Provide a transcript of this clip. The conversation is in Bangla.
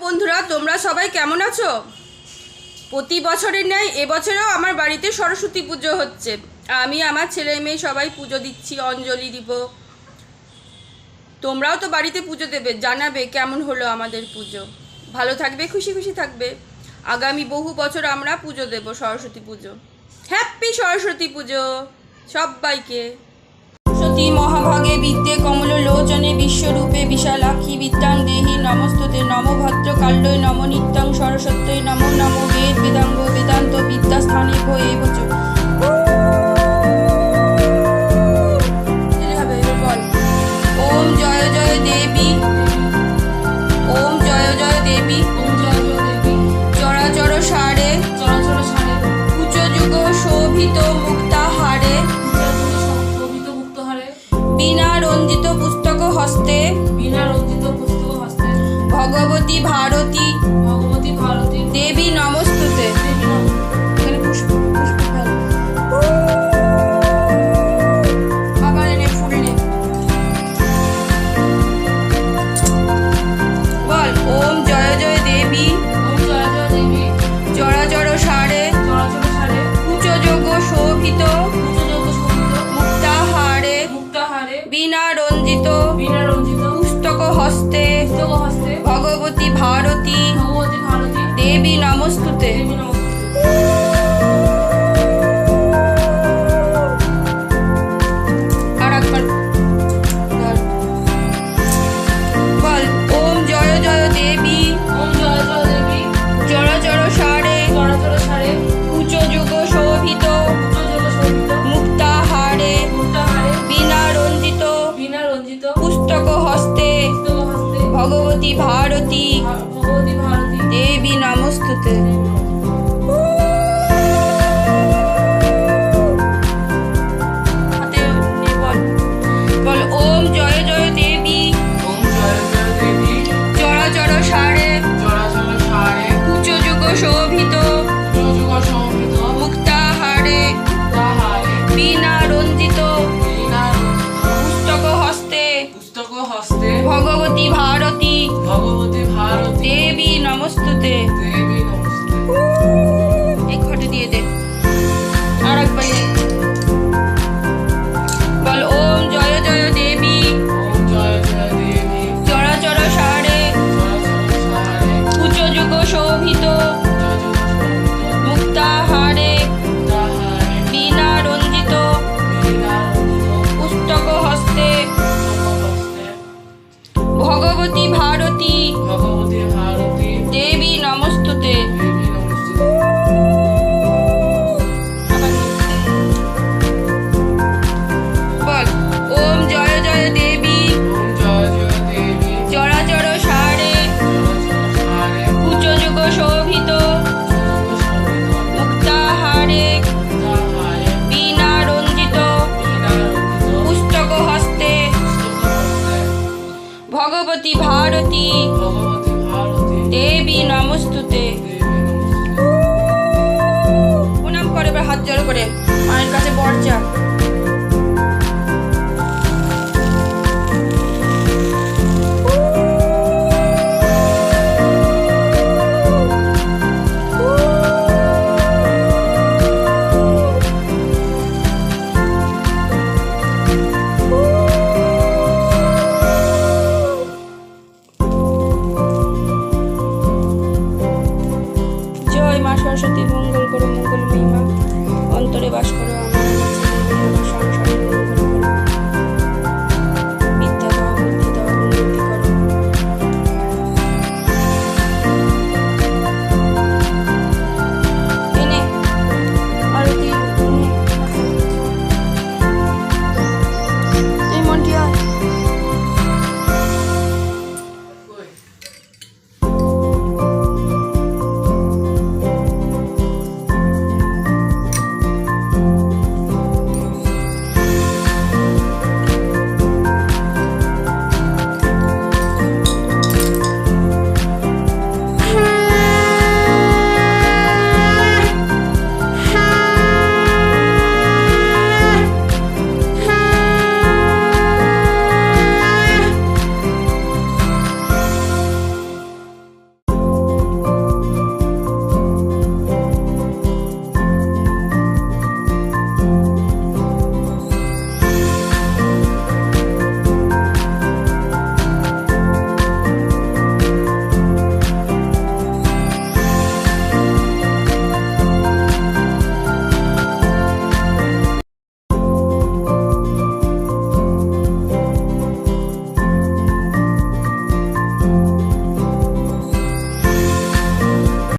বন্ধুরা, তোমরা সবাই কেমন আছো? প্রতি বছরের ন্যায় এবছরেও আমার বাড়িতে সরস্বতী পুজো হচ্ছে। আমি আমার ছেলে মেয়ে সবাই পুজো দিচ্ছি, অঞ্জলি দিব। তোমরাও তো বাড়িতে পুজো দেবে, জানাবে কেমন হলো আমাদের পুজো। ভালো থাকবে, খুশি খুশি থাকবে। আগামী বহু বছর আমরা পুজো দেব সরস্বতী পুজো। হ্যাপি সরস্বতী পুজো সবাইকে। সরস্বতী মহাভাগে বিদ্যে কমল লোচনে বিশ্বরূপে বিশালাক্ষী বিদ্যাং দেহি নমস্তুতে। নম ভদ্রকাল্যই নম নিত্যং সরস্বত্যই নমো নমো। বেদ বেদাঙ্গ বেদান্ত বিদ্যাস্থানে ভয়ে বচ। ওম জয় জয় দেবী, ওম জয় জয় দেবী, ওম জয় জয় দেবী। চরাচর সারে চরাচর সারে উচ্চ যুগ শোভিত মুক্তাহারে। শোভিত মুক্তহারে বিনা রঞ্জিত পুস্তক হস্তে বিনা রঞ্জিত পুস্তক হস্তে। ভগবতী ভারতী ভগবতী ভারতী দেবী নমস্তুতে। দেবী নমস্তুতে। এখানে পুষ্প পুষ্প ফেল। আবার এনে ফুল নে। বল ওম জয় জয় দেবী, ওম জয় জয় দেবী। চরাচর সারে চরাচর সারে উচ্চ যোগ শোভিত উচ্চযোগ শোভিত মুক্তাহারে। মুক্তাহারে বিনা রঞ্জিত বিনা রঞ্জিত পুস্তক হস্তে পুস্তক হস্তে। ভগবতী ভারতী ভগবতী ভারতী দেবী নমস্তুতে। দেবী নমস্তুতে। আর একবার বল ওম জয় জয় দেবী, ওম জয় জয় দেবী। চরাচর সারে চরাচর সারে উচ্চ যুগ শোভিত উচ্চযোগ শোভিত মুক্তাহারে। মুক্তাহারে বিনা রঞ্জিত বিনা রঞ্জিত পুস্তক হস্তে পুস্তক হস্তে। ভগবতী ভারতী ভগবতী ভারতী দেবী নমস্তুতে। হাতে নে বল। বল ওম জয় জয় দেবী, ওম জয় জয় দেবী। চরাচর সারে চরাচর সারে উচ্চ যুগ শোভিত উচ্চযোগ শোভিত মুক্তাহারে। মুক্তাহারে বিনা রঞ্জিত বিনা রঞ্জিত পুস্তক হস্তে পুস্তক হস্তে। ভগবতী ভারতী ভগবতী ভারতী দেবী নমস্তুতে। দেবী নমস্তুতে। এই ঘটে দিয়ে দে। আর একবার নে। বল ওম জয় জয় দেবী, ওম জয় জয় দেবী। চরাচর সারে চরাচর সারে উচ্চ যুগ শোভিত উচ্চযোগ শোভিত মুক্তাহারে। মুক্তাহারে বিনা রঞ্জিত বিনা রঞ্জিত পুস্তক হস্তে পুস্তক হস্তে। ভগবতী ভারতী ভগবতী ভারতী দেবী নমস্তুতে। দেবী নমস্তুতে। বল ওম জয় জয় দেবী, ওম জয় জয় দেবী। চরাচর সারে চরাচর সারে উচ্চ যুগ শোভিত উচ্চযোগ শোভিত মুক্তাহারে। মুক্তাহারে বিনা রঞ্জিত বিনা রঞ্জিত পুস্তক হস্তে পুস্তক হস্তে। ভগবতী ভারতী ভগবতী ভারতী দেবী নমস্তুতে। দেবী নমস্তুতে। প্রণাম করে এবার হাত জড়ো করে মায়ের কাছে বর্জা। জয় মা সরস্বতী, মঙ্গল করো মঙ্গলময়ী মা। অন্তরে বাস করো আমার ছেলে মেয়ে, আমার সংসারে